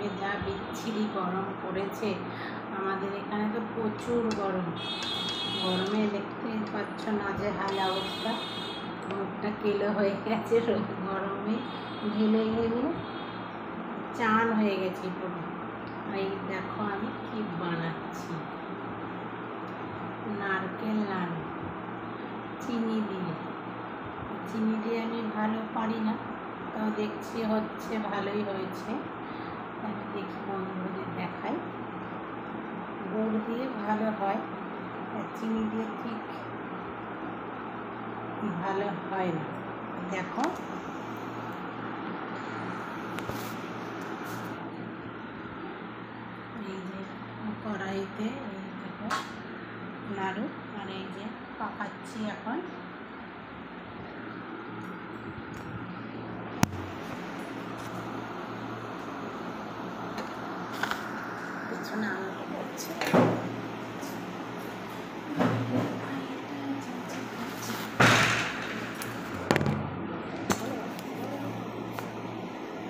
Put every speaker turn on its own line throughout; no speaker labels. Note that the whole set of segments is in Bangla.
গরমে যা বিচ্ছিরি গরম পড়েছে, আমাদের এখানে তো প্রচুর গরম। গরমে দেখতে পাচ্ছ নাজেহাল অবস্থা, মুখটা কেলো হয়ে গেছে গরমে, ঘেমে ঘেমে চান হয়ে গেছে পুরো। এই দেখো আমি কি বানাচ্ছি, নারকেল নাড়ু চিনি দিয়ে আমি ভালো পারি না, তাও দেখছি হচ্ছে, ভালোই হয়েছে। আমি দেখি বন্ধুদের দেখাই, গুড় দিয়ে ভালো হয়, চিনি দিয়ে ঠিক ভালো হয় না। দেখো এই যে কড়াইতে এই দেখো নাড়ু, আর এই যে পাকাচ্ছি এখন। পিছনে আনন্দ করছে।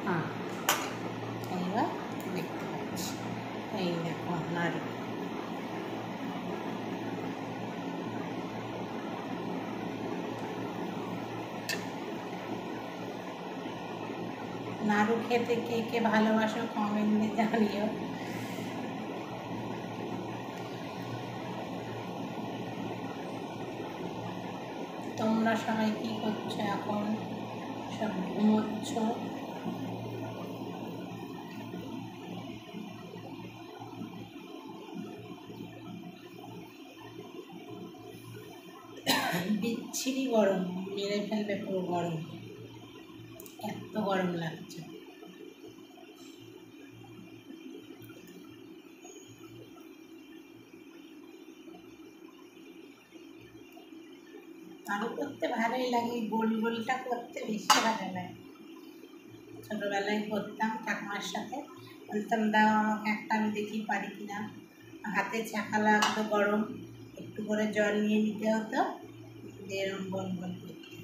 হ্যাঁ, এইবার দেখতে পাচ্ছি, এই দেখো নাড়ু। নাড়ু খেতে কে কে ভালোবাসো কমেন্টে জানিও। তোমরা সবাই কি করছো এখন? সব ঘুমোচ্ছ? বিচ্ছিরি গরম, মেরে ফেলবে পুরো গরম, এত গরম লাগছে। নাড়ু করতে ভালোই লাগে, গোল গোলটা করতে বেশি ভালো লাগে। ছোটোবেলায় করতাম ঠাকুমার সাথে, বলতাম দাও আমাকে একটা, আমি দেখি পারি কিনা। হাতে ছাকা লাগতো গরম, একটু করে জল নিয়ে নিতে হতো, এরকম গোল গোল করতে।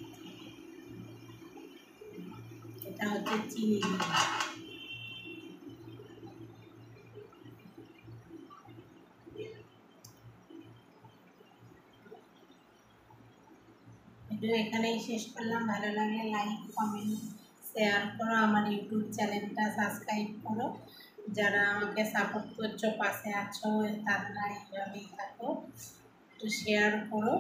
এটা হচ্ছে চিনি দিয়ে। ভিডিও এখানেই শেষ করলাম। ভালো লাগলে লাইক, কমেন্ট, শেয়ার করো, আমার ইউটিউব চ্যানেলটা সাবস্ক্রাইব করো। যারা আমাকে সাপোর্ট করছো, পাশে আছো, তারা এইভাবেই থাকো, একটু শেয়ার করো।